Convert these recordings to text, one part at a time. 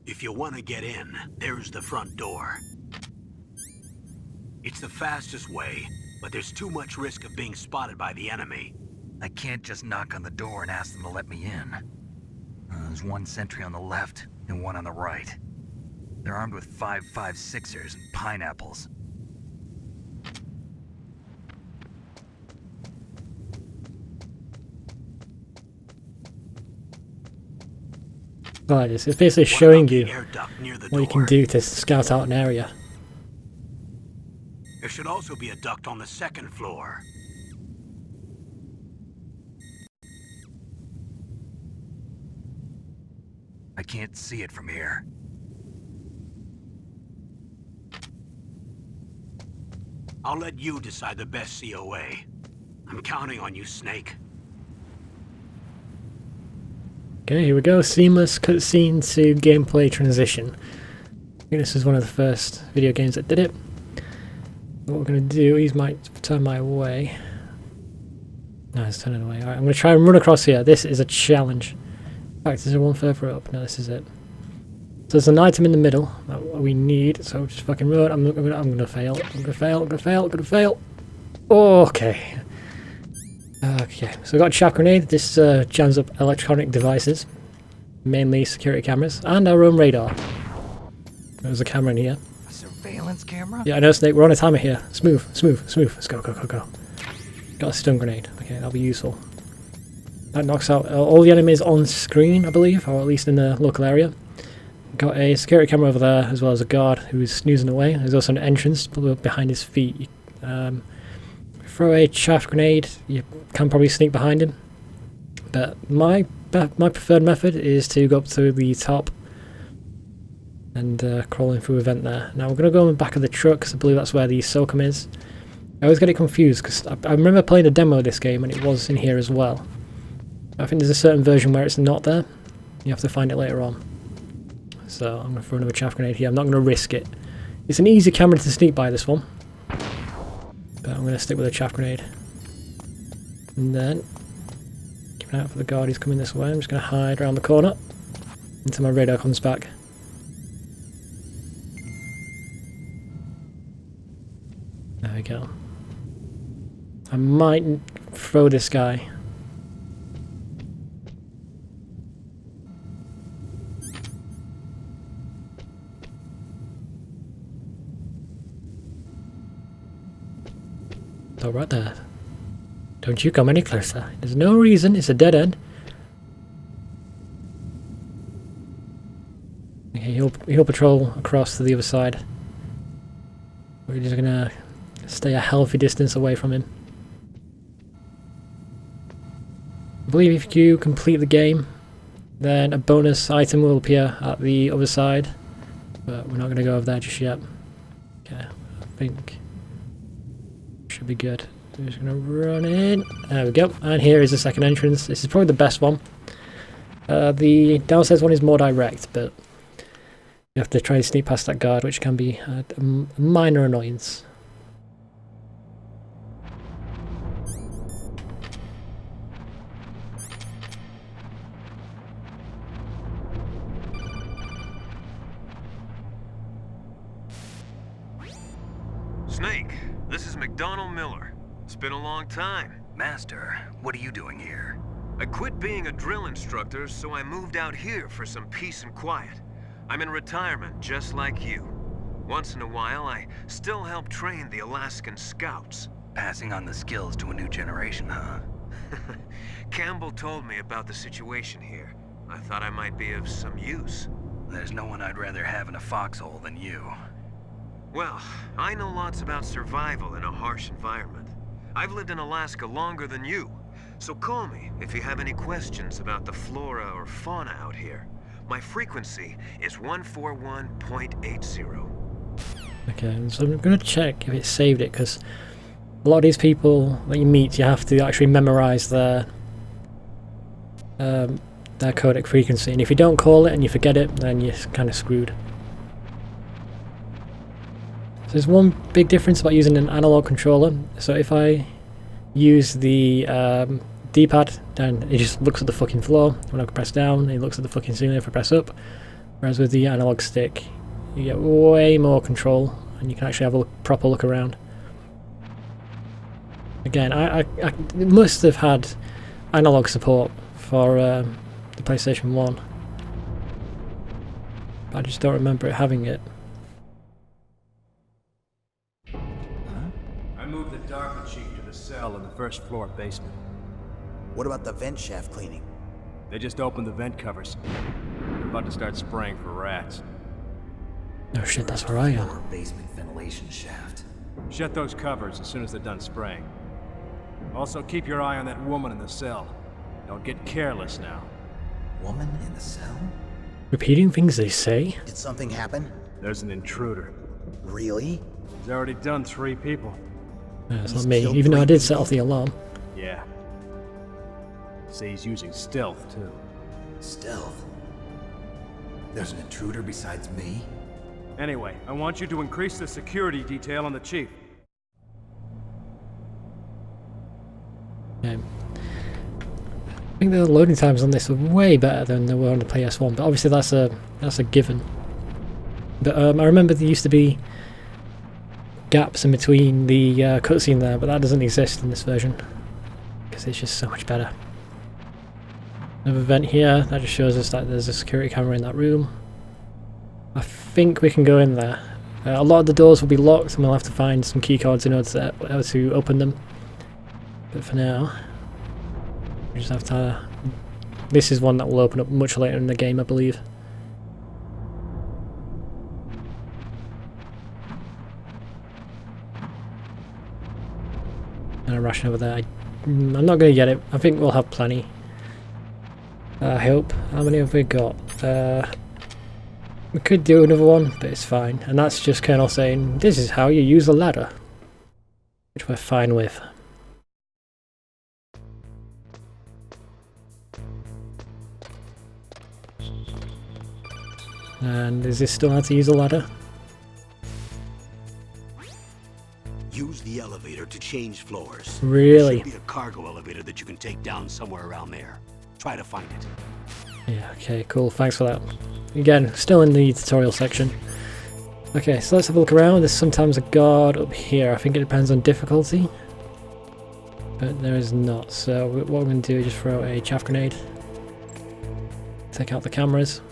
If you want to get in, there's the front door. It's the fastest way, but there's too much risk of being spotted by the enemy. I can't just knock on the door and ask them to let me in. There's one sentry on the left and one on the right. They're armed with 5.56ers and pineapples. Right, it's basically showing you Air duct near the what you can door. do to scout out an area. There should also be a duct on the second floor. I can't see it from here. I'll let you decide the best COA. I'm counting on you, Snake. Okay, here we go. Seamless cutscene to gameplay transition. I think this is one of the first video games that did it. What we're going to do, he might turn my way. No, he's turning away. Alright, I'm going to try and run across here. This is a challenge. In fact, is there one further up? No, this is it. So there's an item in the middle that we need, so just fucking run. I'm gonna fail. I'm gonna fail. Oh, okay. Okay, so I've got a chaff grenade. This jams up electronic devices, mainly security cameras, and our own radar. There's a camera in here. A surveillance camera? Yeah, I know, Snake. We're on a timer here. Smooth. Let's go. Got a stun grenade. Okay, that'll be useful. That knocks out all the enemies on screen, I believe, or at least in the local area. Got a security camera over there, as well as a guard who's snoozing away. There's also an entrance behind his feet. Throw a chaff grenade, you can probably sneak behind him. But my preferred method is to go up to the top and crawl in through a vent there. Now we're going to go in the back of the truck, because I believe that's where the SOCOM is. I always get it confused, because I remember playing a demo of this game and it was in here as well. I think there's a certain version where it's not there. You have to find it later on. So I'm going to throw another chaff grenade here. I'm not going to risk it. It's an easy camera to sneak by, this one. But I'm going to stick with a chaff grenade. And then, keep an eye out for the guard who's coming this way. I'm just going to hide around the corner until my radar comes back. There we go. I might throw this guy. Oh, right there. Don't you come any closer. There's no reason. It's a dead end. Okay, he'll patrol across to the other side. We're just gonna stay a healthy distance away from him. I believe if you complete the game, then a bonus item will appear at the other side. But we're not gonna go over there just yet. Okay, I think should be good. I'm just gonna run in. There we go. And here is the second entrance. This is probably the best one. The downstairs one is more direct, but you have to try to sneak past that guard, which can be a minor annoyance. Snake, this is McDonald Miller. It's been a long time. Master, what are you doing here? I quit being a drill instructor, so I moved out here for some peace and quiet. I'm in retirement, just like you. Once in a while, I still help train the Alaskan Scouts. Passing on the skills to a new generation, huh? Campbell told me about the situation here. I thought I might be of some use. There's no one I'd rather have in a foxhole than you. Well, I know lots about survival in a harsh environment. I've lived in Alaska longer than you, so call me if you have any questions about the flora or fauna out here. My frequency is 141.80. Okay, so I'm going to check if it saved it, because a lot of these people that you meet, you have to actually memorize their codec frequency, and if you don't call it and you forget it, then you're kind of screwed. So there's one big difference about using an analog controller. So if I use the D-pad, then it just looks at the fucking floor. When I press down, it looks at the fucking ceiling if I press up. Whereas with the analog stick, you get way more control and you can actually have a proper look around. Again, I must have had analog support for the PlayStation 1. But I just don't remember it having it. I moved the Darker Chief to the cell in the first floor basement. What about the vent shaft cleaning? They just opened the vent covers. They're about to start spraying for rats. Oh shit, that's where I am. Basement ventilation shaft. Shut those covers as soon as they're done spraying. Also, keep your eye on that woman in the cell. Don't get careless now. Woman in the cell? Repeating things they say? Did something happen? There's an intruder. Really? He's already done 3 people. It's not me, even though I did set off the alarm. Yeah. See, he's using stealth, too. Stealth? There's an intruder besides me? Anyway, I want you to increase the security detail on the Chief. Okay. I think the loading times on this are way better than they were on the PS1, but obviously that's a given. But I remember there used to be gaps in between the cutscene there, but that doesn't exist in this version because it's just so much better. Another vent here, that just shows us that there's a security camera in that room. I think we can go in there. A lot of the doors will be locked and we'll have to find some keycards in order to open them. But for now, we just have to... This is one that will open up much later in the game, I believe. And a ration over there. I'm not going to get it. I think we'll have plenty. I hope. How many have we got? We could do another one, but it's fine. And that's just Colonel saying, this is how you use a ladder. Which we're fine with. And is this still how to use a ladder? Use the elevator to change floors. Really? There should be a cargo elevator that you can take down somewhere around there. Try to find it. Yeah, okay, cool. Thanks for that. Again, still in the tutorial section. Okay, so let's have a look around. There's sometimes a guard up here. I think it depends on difficulty. But there is not. So what we're going to do is just throw a chaff grenade. Take out the cameras.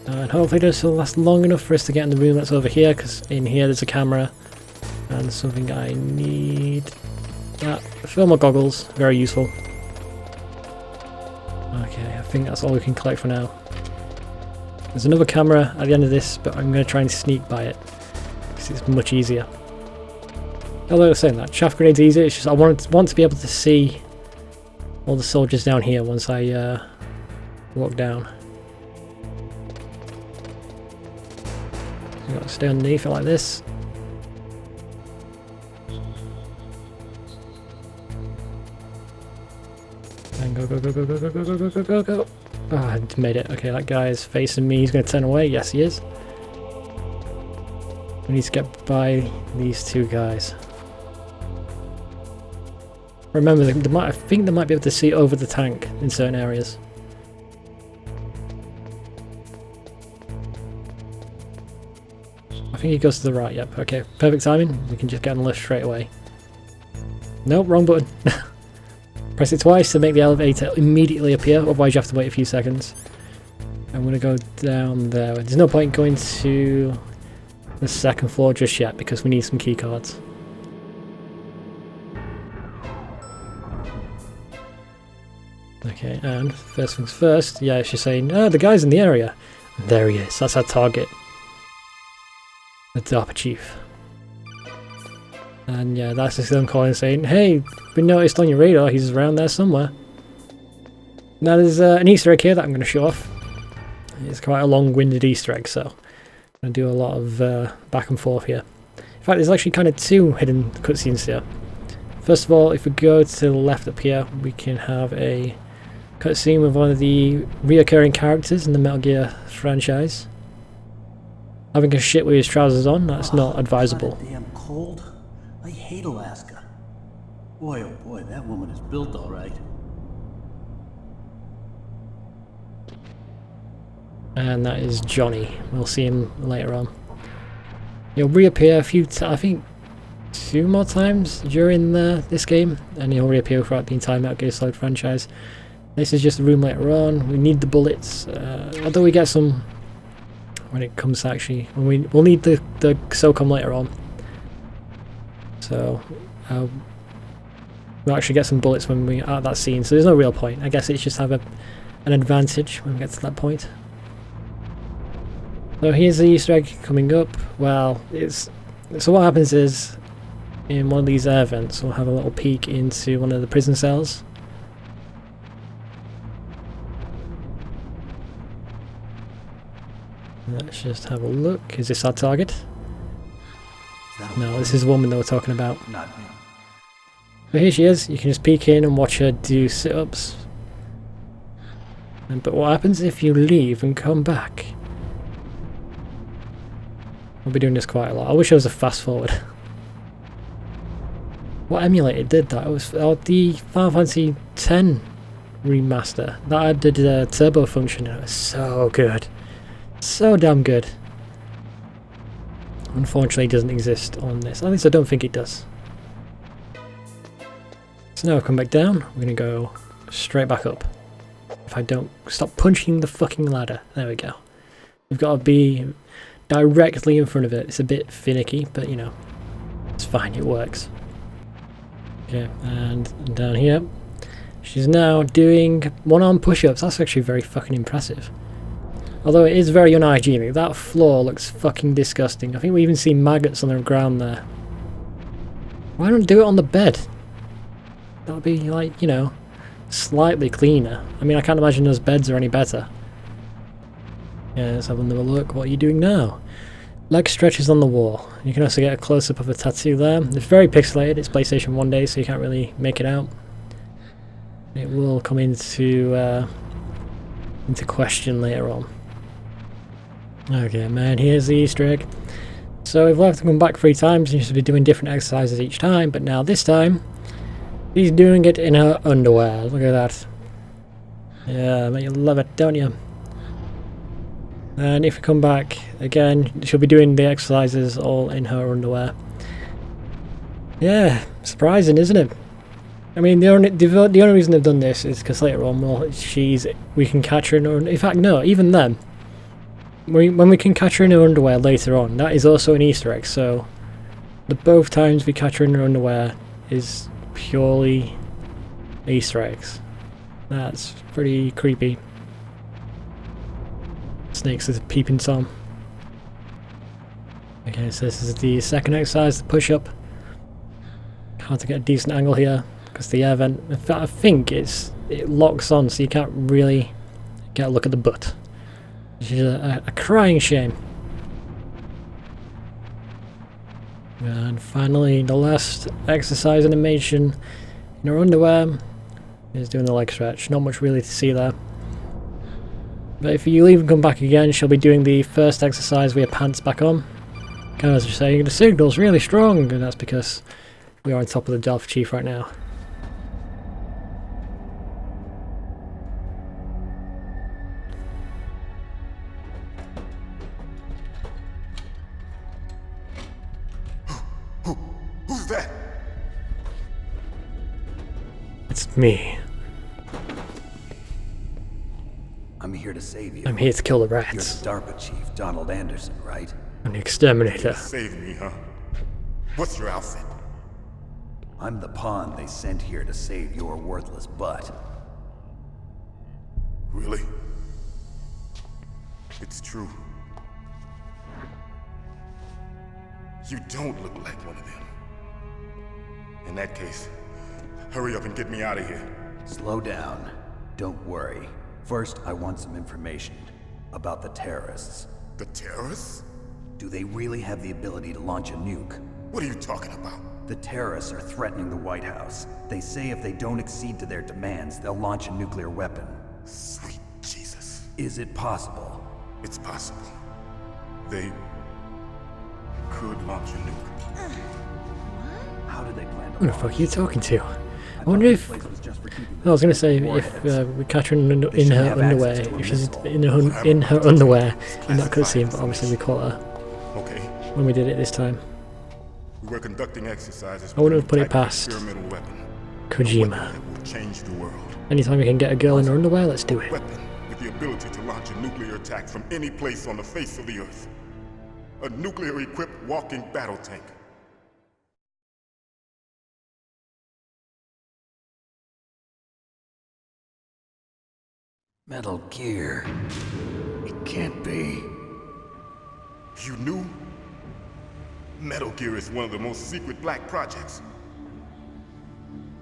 And hopefully this will last long enough for us to get in the room that's over here, because in here there's a camera and something I need. Thermal goggles, very useful. Okay, I think that's all we can collect for now. There's another camera at the end of this, but I'm going to try and sneak by it, because it's much easier. Although I was saying that, chaff grenade's easy, it's just I want to be able to see all the soldiers down here once I walk down. You've got to stay underneath it like this. And go, go, go, go, go, go, go, go, go, go, go. Oh, I made it. Okay, that guy is facing me. He's going to turn away. Yes, he is. We need to get by these two guys. Remember, I think they might be able to see over the tank in certain areas. I think he goes to the right, yep. Okay, perfect timing. We can just get on the lift straight away. Nope, wrong button. Press it twice to make the elevator immediately appear, otherwise you have to wait a few seconds. I'm going to go down there. There's no point going to the second floor just yet because we need some key cards. Okay, and first things first, yeah, she's saying, oh, the guy's in the area. And there he is, that's our target. The Darker Chief. And yeah, that's just them calling saying, hey, we noticed on your radar he's around there somewhere. Now there's an Easter egg here that I'm going to show off. It's quite a long-winded Easter egg, so I'm going to do a lot of back and forth here. In fact, there's actually kind of two hidden cutscenes here. First of all, if we go to the left up here, we can have a cutscene with one of the reoccurring characters in the Metal Gear franchise. Having a shit with his trousers on, that's not advisable. Damn cold. I hate Alaska. Boy, oh boy, that woman is built all right. And that is Johnny. We'll see him later on. He'll reappear a few I think 2 more times during this game, and he'll reappear throughout the entire Metal Gear Solid franchise. This is just a room later on. We need the bullets, although we get some when it comes to actually, we'll need the SOCOM later on. So we'll actually get some bullets when we are at that scene, so there's no real point. I guess it's just have an advantage when we get to that point. So here's the Easter egg coming up. Well, so what happens is, in one of these air vents, we'll have a little peek into one of the prison cells. Let's just have a look. Is this our target? No, this is the woman that we're talking about. Not me. So here she is. You can just peek in and watch her do sit-ups. But what happens if you leave and come back? I'll be doing this quite a lot. I wish there was a fast forward. What emulator did that? It was the Final Fantasy X remaster. That did a turbo function and it was so good. So damn good. Unfortunately it doesn't exist on this. At least I don't think it does. So now I've come back down. We're going to go straight back up. If I don't stop punching the fucking ladder. There we go. We've got to be directly in front of it. It's a bit finicky, but you know, it's fine, it works. Okay, and down here, she's now doing one-arm push-ups. That's actually very fucking impressive. Although it is very unhygienic. That floor looks fucking disgusting. I think we even see maggots on the ground there. Why don't do it on the bed? That would be like, you know, slightly cleaner. I mean, I can't imagine those beds are any better. Yeah, let's have another look. What are you doing now? Leg stretches on the wall. You can also get a close-up of a tattoo there. It's very pixelated. It's PlayStation 1 days, so you can't really make it out. It will come into question later on. Okay, man, here's the Easter egg. So we've left to come back 3 times, and you should be doing different exercises each time, but now this time, she's doing it in her underwear. Look at that. Yeah, man, you love it, don't you? And if we come back again, she'll be doing the exercises all in her underwear. Yeah, surprising, isn't it? I mean, the only reason they've done this is because later on, well, we can catch her in her. In fact, no, even then, when we can catch her in her underwear later on, that is also an Easter egg. So, both times we catch her in her underwear is purely Easter eggs. That's pretty creepy. Snakes is a peeping Tom. Okay, so this is the second exercise, the push-up. Hard to get a decent angle here because the air vent. In fact, I think it locks on, so you can't really get a look at the butt, which is a crying shame. And finally, the last exercise animation in her underwear is doing the leg stretch. Not much really to see there. But if you leave and come back again, she'll be doing the first exercise with her pants back on. Kind of just saying, the signal's really strong, and that's because we are on top of the Delta Chief right now. Who's that? It's me. I'm here to save you. I'm here to kill the You're rats. the DARPA chief, Donald Anderson, right? I'm the exterminator. Save me, huh? What's your outfit? I'm the pawn they sent here to save your worthless butt. Really? It's true. You don't look like one of them. In that case, hurry up and get me out of here. Slow down. Don't worry. First, I want some information about the terrorists. The terrorists? Do they really have the ability to launch a nuke? What are you talking about? The terrorists are threatening the White House. They say if they don't accede to their demands, they'll launch a nuclear weapon. Sweet Jesus. Is it possible? It's possible. They could launch a nuke. How do they plan to Who the launch? fuck are you talking to? I thought wonder this if place was just for I was going to say, if we catch her in her underwear, if she's in her underwear in that cutscene, but obviously we caught her Okay. when we did it this time. We were conducting exercises. I wouldn't have put it with a type of past experimental weapon. A Kojima. weapon that will change the world. Anytime we can get a girl in her underwear, let's do it. Weapon with the ability to launch a nuclear attack from any place on the face of the Earth. A nuclear-equipped walking battle tank. Metal Gear. It can't be. You knew? Metal Gear is one of the most secret black projects.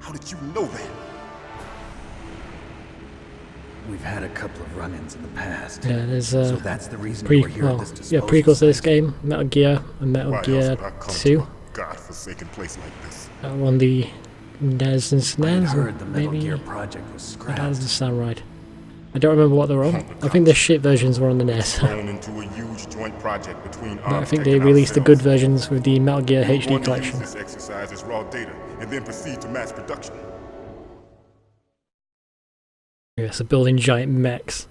How did you know that? We've had a couple of run-ins in the past. Yeah, there's So that's the reason we're here at this disposal prequels to this site. game, Metal Gear and Metal Why else Gear would I come 2. to a godforsaken place like this? On the NES and I SNES, heard the Metal maybe. Gear project was That scrapped. doesn't sound right. I don't remember what they were on. I think the shit versions were on the NES. Thrown into a huge joint project between But I Arms think Tech they and released the good ourselves. versions with the Metal Gear We HD want to collection. use this exercise as raw data and then proceed to mass production. Yeah, so building giant mechs.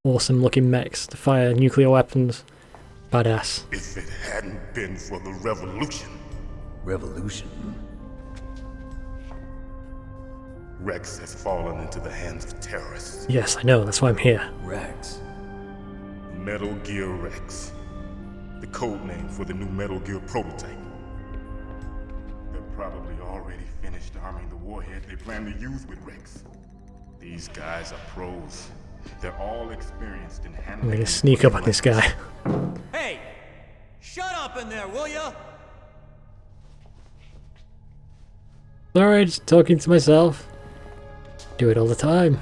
Awesome looking mechs to fire nuclear weapons. Badass. If it hadn't been for the revolution, Revolution. Rex has fallen into the hands of terrorists. Yes, I know, that's why I'm here. Rex. Metal Gear Rex. The code name for the new Metal Gear prototype. They're probably already finished arming the warhead they plan to use with Rex. These guys are pros. They're all experienced in I'm handling... gonna sneak up on this guy. Hey! Shut up in there, will ya? Sorry, just talking to myself. Do it all the time.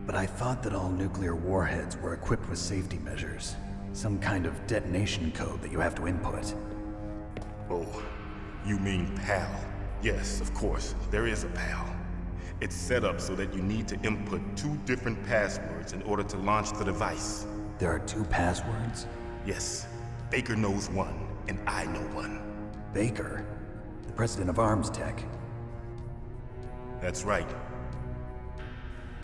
But I thought that all nuclear warheads were equipped with safety measures. Some kind of detonation code that you have to input. Oh, you mean PAL? Yes, of course, there is a PAL. It's set up so that you need to input 2 different passwords in order to launch the device. There are 2 passwords? Yes, Baker knows one, and I know one. Baker, the president of Arms Tech. That's right.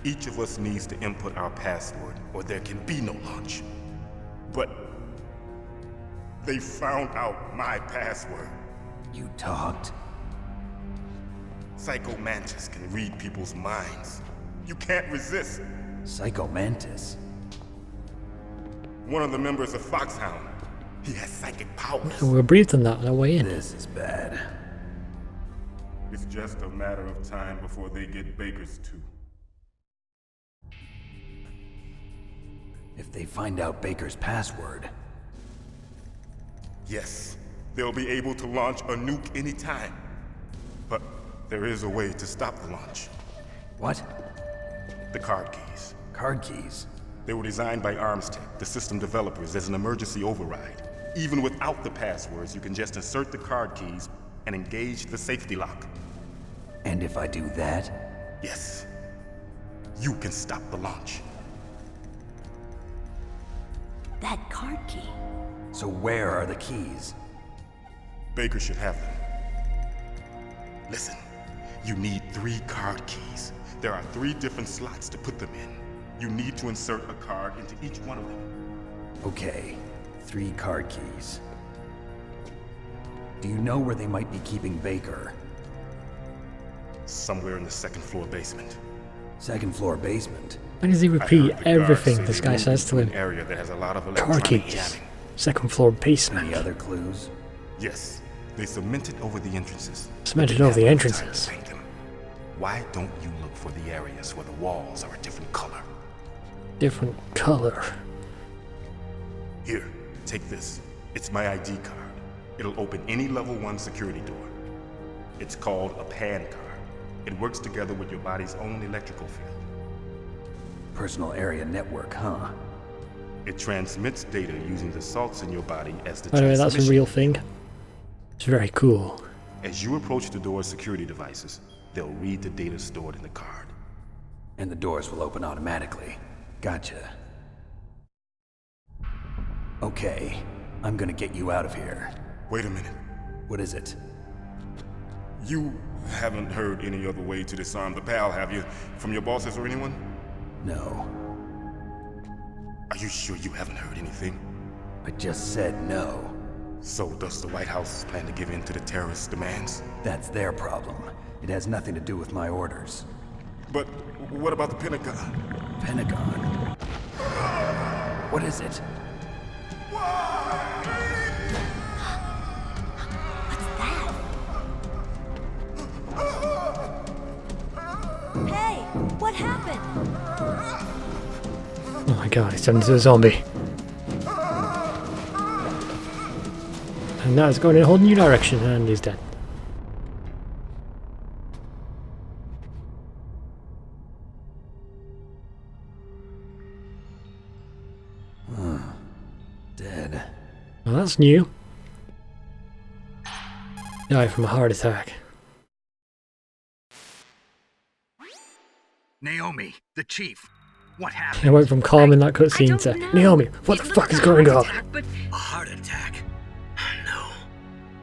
Each of us needs to input our password, or there can be no launch. But they found out my password. You talked? Psycho Mantis can read people's minds. You can't resist. Psycho Mantis. One of the members of Foxhound. He has psychic powers. We were briefed on that on our way in. This is bad. It's just a matter of time before they get Baker's too. If they find out Baker's password, Yes, they'll be able to launch a nuke anytime. But there is a way to stop the launch. what? The card keys. Card keys. They were designed by Arms Tech, the system developers, as an emergency override. Even without the passwords, you can just insert the card keys and engage the safety lock. And if I do that, Yes, you can stop the launch. That card key. so where are the keys? Baker should have them. Listen, you need 3 card keys. There are 3 different slots to put them in. You need to insert a card into each one of them. Okay, 3 card keys. Do you know where they might be keeping Baker? Somewhere in the 2nd floor basement. 2nd floor basement. Why does he I repeat heard the guards everything say this they guy moved says to an him? area that has a lot of Car electronic keys. jamming. 2nd floor basement. Any other clues? Yes, they cemented over the entrances. Cemented They over the have no time to entrances. paint them. Why don't you look for the areas where the walls are a different color? Different color. Here, take this. It's my ID card. It'll open any level 1 security door. It's called a PAN card. It works together with your body's own electrical field. Personal area network, huh? It transmits data using the salts in your body as the By the way, that's a transmission. real thing. It's very cool. As you approach the door's security devices, they'll read the data stored in the card. And the doors will open automatically. Gotcha. Okay, I'm gonna get you out of here. Wait a minute. What is it? You haven't heard any other way to disarm the PAL, have you? From your bosses or anyone? No. Are you sure you haven't heard anything? I just said no. So does the White House plan to give in to the terrorists' demands? That's their problem. It has nothing to do with my orders. But what about the Pentagon? Pentagon? What is it? Hey, what happened? Oh my god, he's turned into a zombie. And now it's going in a whole new direction and he's dead. Dead. Well, that's new. Died from a heart attack. Naomi, the chief. What I happened? went from calming that cutscene to Naomi, what the fuck is going on? A heart attack? No,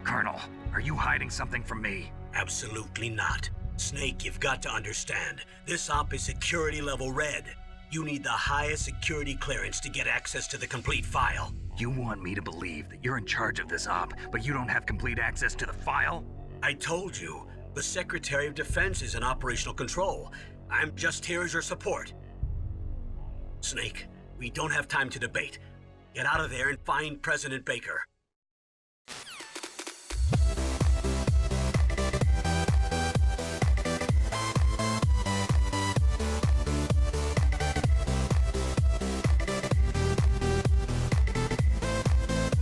Colonel, are you hiding something from me? absolutely not. Snake, you've got to understand. This op is security level red. You need the highest security clearance to get access to the complete file. You want me to believe that you're in charge of this op, but you don't have complete access to the file? I told you, the Secretary of Defense is in operational control. I'm just here as your support. Snake, we don't have time to debate. Get out of there and find President Baker.